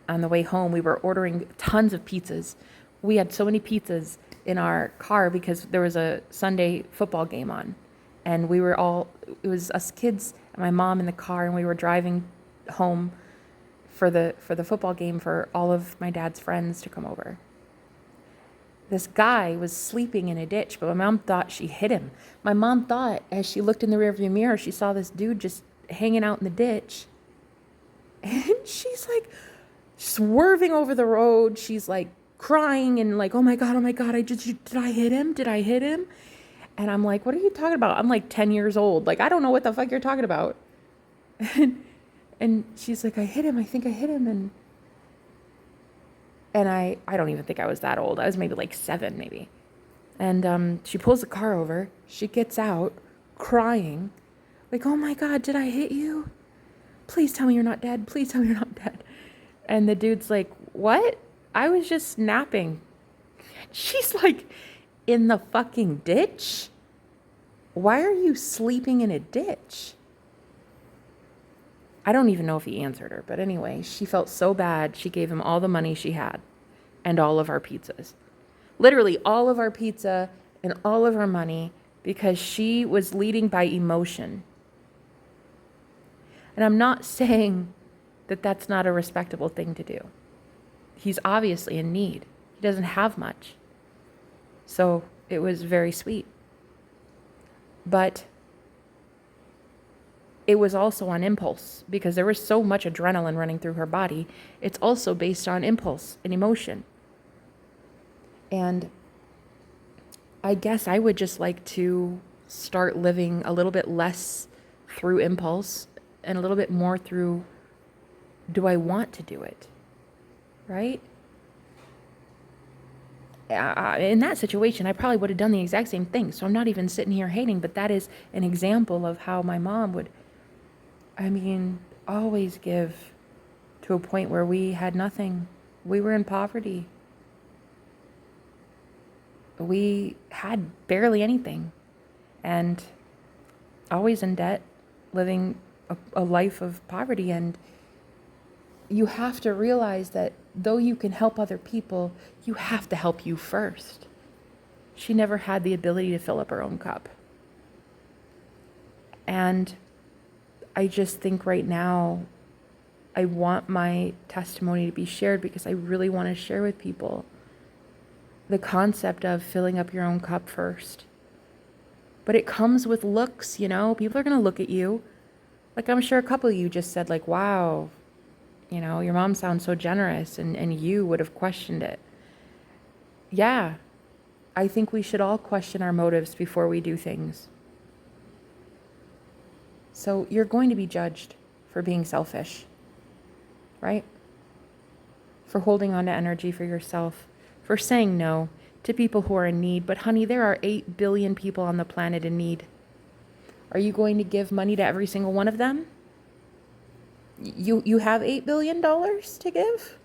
On the way home, we were ordering tons of pizzas. We had so many pizzas in our car because there was a Sunday football game on. And we were all, it was us kids and my mom in the car, and we were driving home for the football game for all of my dad's friends to come over. This guy was sleeping in a ditch, but my mom thought she hit him. My mom thought, as she looked in the rearview mirror, she saw this dude just hanging out in the ditch. And she's like swerving over the road. She's like crying and like, oh my God, did I hit him? Did I hit him? And I'm like, what are you talking about? I'm like 10 years old. Like, I don't know what the fuck you're talking about. And she's like, I hit him. I think I hit him. And I don't even think I was that old. I was maybe like 7, maybe. And she pulls the car over. She gets out crying. Like, oh my God, did I hit you? Please tell me you're not dead. Please tell me you're not dead. And the dude's like, what? I was just napping. She's like, in the fucking ditch? Why are you sleeping in a ditch? I don't even know if he answered her, but anyway, she felt so bad. She gave him all the money she had and all of our pizzas. Literally all of our pizza and all of our money, because she was leading by emotion. And I'm not saying that that's not a respectable thing to do. He's obviously in need. He doesn't have much. So it was very sweet. But it was also on impulse, because there was so much adrenaline running through her body. It's also based on impulse and emotion. And I guess I would just like to start living a little bit less through impulse and a little bit more through, do I want to do it? Right? In that situation, I probably would have done the exact same thing. So I'm not even sitting here hating, but that is an example of how my mom would, always give to a point where we had nothing. We were in poverty. We had barely anything, and always in debt, living a life of poverty. And you have to realize that though you can help other people, you have to help you first. She never had the ability to fill up her own cup. And I just think right now, I want my testimony to be shared because I really want to share with people the concept of filling up your own cup first. But it comes with looks, people are going to look at you. Like, I'm sure a couple of you just said, like, wow, your mom sounds so generous, and you would have questioned it. Yeah, I think we should all question our motives before we do things. So you're going to be judged for being selfish, right? For holding on to energy for yourself, for saying no to people who are in need. But honey, there are 8 billion people on the planet in need. Are you going to give money to every single one of them? You have $8 billion to give?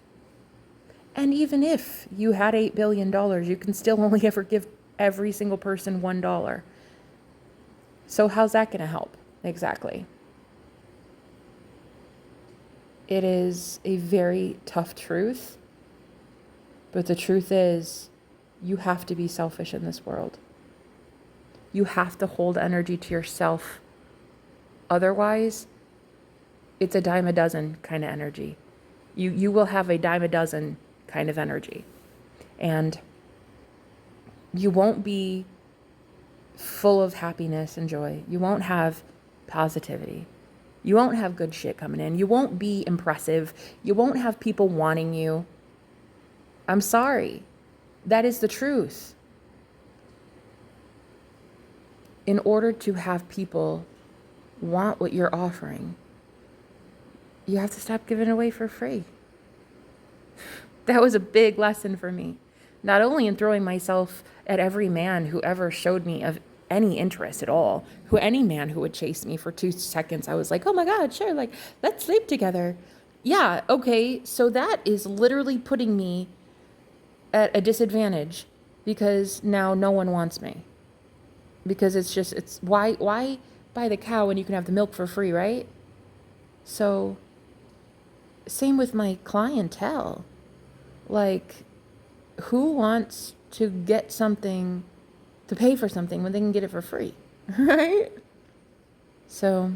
And even if you had $8 billion, you can still only ever give every single person $1. So how's that going to help? Exactly. It is a very tough truth, but the truth is, you have to be selfish in this world. You have to hold energy to yourself. Otherwise, it's a dime a dozen kind of energy. You will have a dime a dozen kind of energy. And you won't be full of happiness and joy. You won't have positivity. You won't have good shit coming in. You won't be impressive. You won't have people wanting you. I'm sorry. That is the truth. In order to have people want what you're offering, you have to stop giving it away for free. That was a big lesson for me. Not only in throwing myself at every man who ever showed me of any interest at all, any man who would chase me for 2 seconds, I was like, oh my God, sure, like, let's sleep together. Yeah, okay, so that is literally putting me at a disadvantage because now no one wants me. Because it's why buy the cow when you can have the milk for free, right? So, same with my clientele. Like, who wants to get something, to pay for something when they can get it for free, right? So,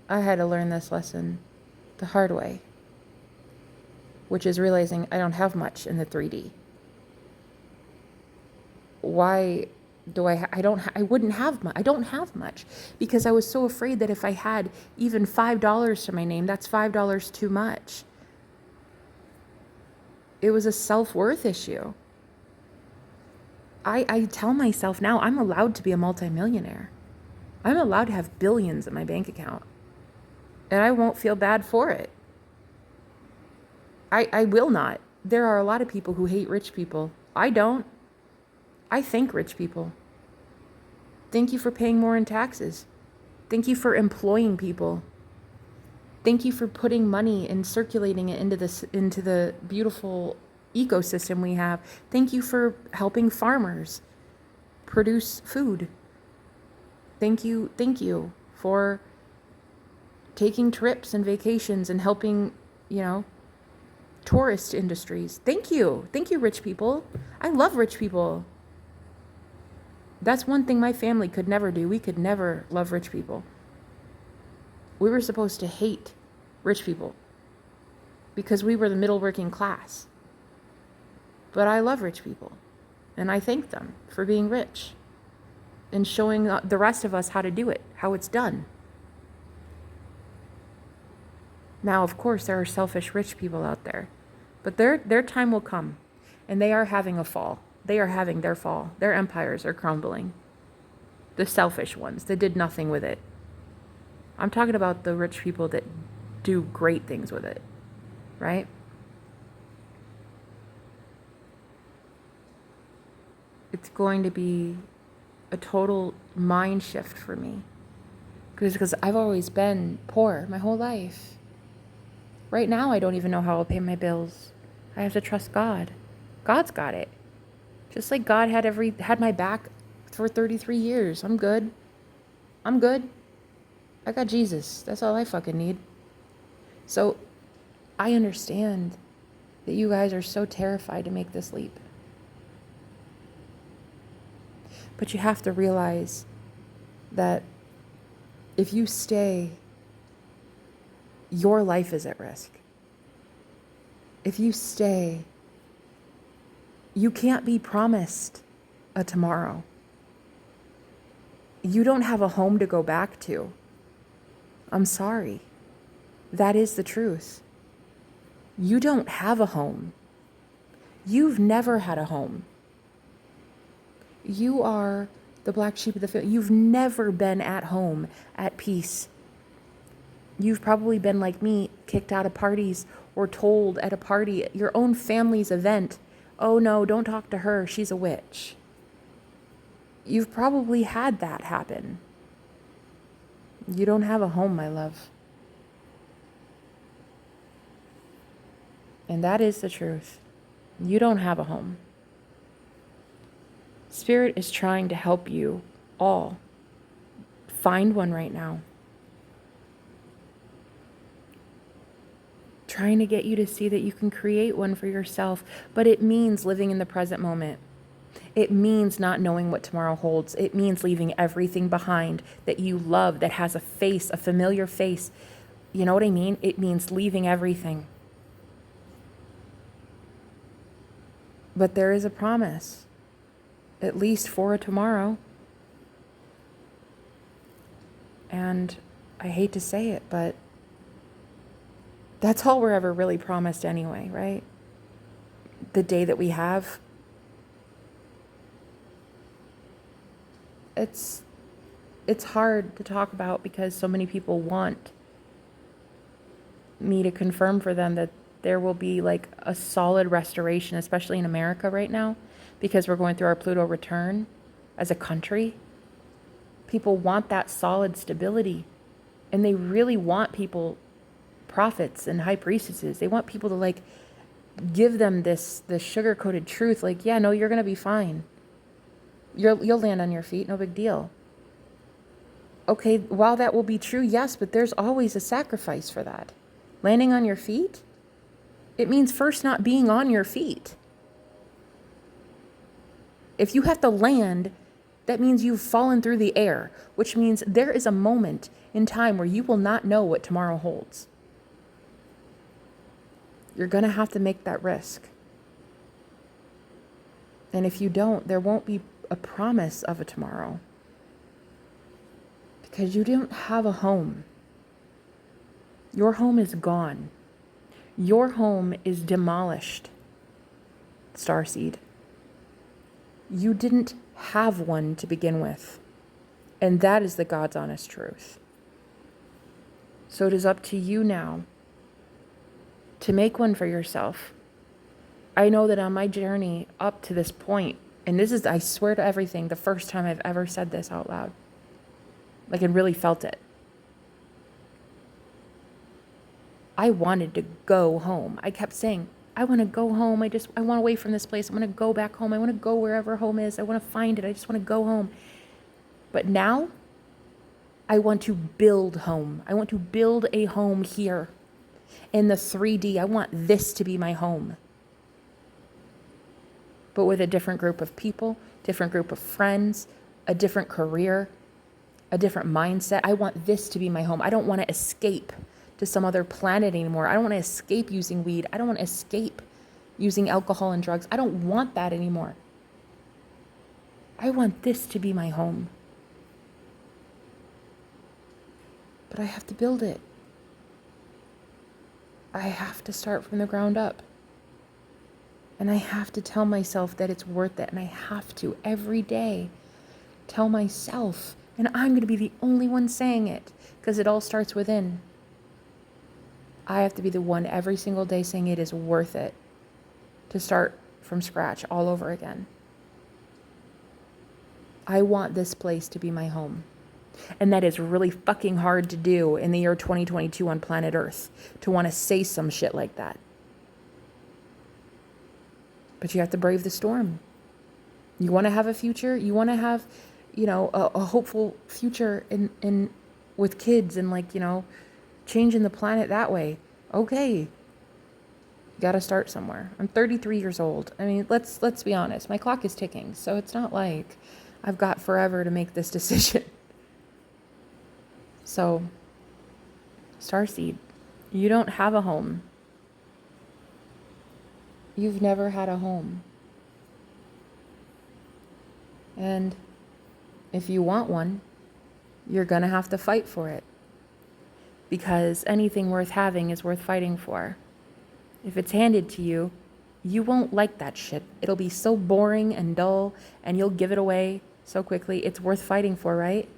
I had to learn this lesson the hard way, which is realizing I don't have much in the 3D. Why do I wouldn't have much. I don't have much because I was so afraid that if I had even $5 to my name, that's $5 too much. It was a self-worth issue. I tell myself now I'm allowed to be a multimillionaire. I'm allowed to have billions in my bank account. And I won't feel bad for it. I will not. There are a lot of people who hate rich people. I don't. I thank rich people. Thank you for paying more in taxes. Thank you for employing people. Thank you for putting money and circulating it into the beautiful ecosystem we have. Thank you for helping farmers produce food. Thank you for taking trips and vacations and helping, tourist industries. Thank you, rich people. I love rich people. That's one thing my family could never do. We could never love rich people. We were supposed to hate rich people because we were the middle working class. But I love rich people, and I thank them for being rich and showing the rest of us how to do it, how it's done. Now, of course, there are selfish rich people out there, but their time will come, and they are having a fall. They are having their fall. Their empires are crumbling. The selfish ones that did nothing with it. I'm talking about the rich people that do great things with it, right? It's going to be a total mind shift for me because I've always been poor my whole life. Right now, I don't even know how I'll pay my bills. I have to trust God. God's got it. Just like God had my back for 33 years. I'm good. I got Jesus. That's all I fucking need. So I understand that you guys are so terrified to make this leap. But you have to realize that if you stay, your life is at risk. If you stay, you can't be promised a tomorrow. You don't have a home to go back to. I'm sorry. That is the truth. You don't have a home. You've never had a home. You are the black sheep of the field. You've never been at home, at peace. You've probably been like me, kicked out of parties or told at a party, your own family's event, oh no, don't talk to her, she's a witch. You've probably had that happen. You don't have a home, my love. And that is the truth. You don't have a home. Spirit is trying to help you all find one right now. Trying to get you to see that you can create one for yourself, but it means living in the present moment. It means not knowing what tomorrow holds. It means leaving everything behind that you love, that has a face, a familiar face. You know what I mean? It means leaving everything. But there is a promise, at least for a tomorrow. And I hate to say it, but that's all we're ever really promised anyway, right? The day that we have. It's hard to talk about because so many people want me to confirm for them that there will be like a solid restoration, especially in America right now, because we're going through our Pluto return as a country. People want that solid stability, and they really want people, prophets and high priestesses. They want people to like give them this sugar-coated truth, like, yeah, no, you're going to be fine. You'll land on your feet, no big deal. Okay, while that will be true, yes, but there's always a sacrifice for that. Landing on your feet, it means first not being on your feet. If you have to land, that means you've fallen through the air, which means there is a moment in time where you will not know what tomorrow holds. You're going to have to make that risk. And if you don't, there won't be a promise of a tomorrow. Because you don't have a home. Your home is gone. Your home is demolished, Starseed. You didn't have one to begin with. And that is the God's honest truth. So it is up to you now to make one for yourself. I know that on my journey up to this point, and this is, I swear to everything, the first time I've ever said this out loud. Like, I really felt it. I wanted to go home. I kept saying, I want to go home. I want away from this place. I want to go back home. I want to go wherever home is. I want to find it. I just want to go home. But now, I want to build home. I want to build a home here in the 3D. I want this to be my home. But with a different group of people, different group of friends, a different career, a different mindset. I want this to be my home. I don't want to escape to some other planet anymore. I don't want to escape using weed. I don't want to escape using alcohol and drugs. I don't want that anymore. I want this to be my home. But I have to build it. I have to start from the ground up. And I have to tell myself that it's worth it. And I have to every day tell myself, and I'm going to be the only one saying it because it all starts within. I have to be the one every single day saying it is worth it to start from scratch all over again. I want this place to be my home. And that is really fucking hard to do in the year 2022 on planet Earth, to want to say some shit like that. But you have to brave the storm. You want to have a future? You want to have, a hopeful future in with kids and changing the planet that way. Okay. You got to start somewhere. I'm 33 years old. I mean, let's be honest. My clock is ticking. So it's not like I've got forever to make this decision. So, Starseed, you don't have a home. You've never had a home. And if you want one, you're going to have to fight for it. Because anything worth having is worth fighting for. If it's handed to you, you won't like that shit. It'll be so boring and dull, and you'll give it away so quickly. It's worth fighting for, right?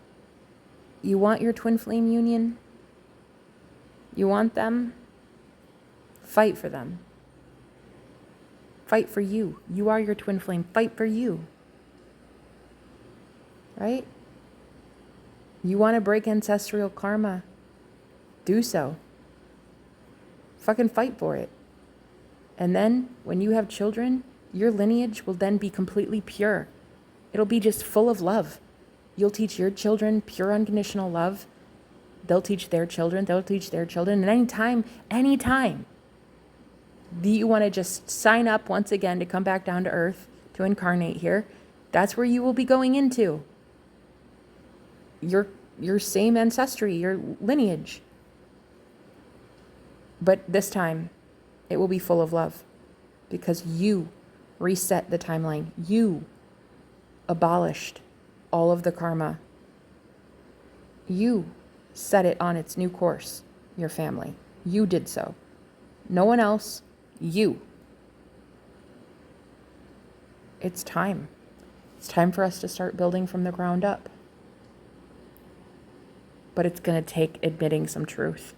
You want your twin flame union? You want them? Fight for them. Fight for you. You are your twin flame. Fight for you. Right? You want to break ancestral karma? Do so. Fucking fight for it. And then, when you have children, your lineage will then be completely pure. It'll be just full of love. You'll teach your children pure unconditional love. They'll teach their children. They'll teach their children. And anytime do you want to just sign up once again to come back down to earth, to incarnate here, that's where you will be going into. Your same ancestry, your lineage. But this time, it will be full of love. Because you reset the timeline. You abolished all of the karma. You set it on its new course, your family. You did so. No one else, you. It's time. It's time for us to start building from the ground up. But it's going to take admitting some truth.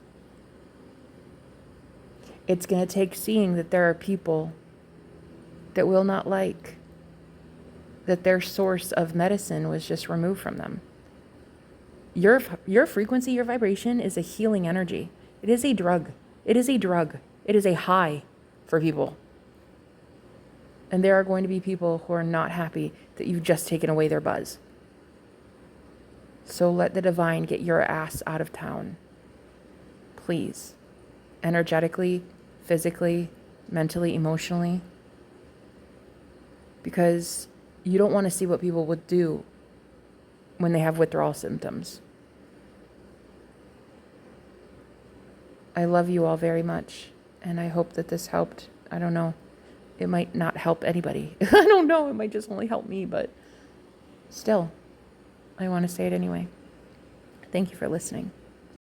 It's going to take seeing that there are people that will not like that their source of medicine was just removed from them. Your frequency, your vibration is a healing energy. It is a drug. It is a drug. It is a high for people. And there are going to be people who are not happy that you've just taken away their buzz. So let the divine get your ass out of town. Please. Energetically, physically, mentally, emotionally. Because you don't want to see what people would do when they have withdrawal symptoms. I love you all very much, and I hope that this helped. I don't know. It might not help anybody. I don't know. It might just only help me, but still, I want to say it anyway. Thank you for listening.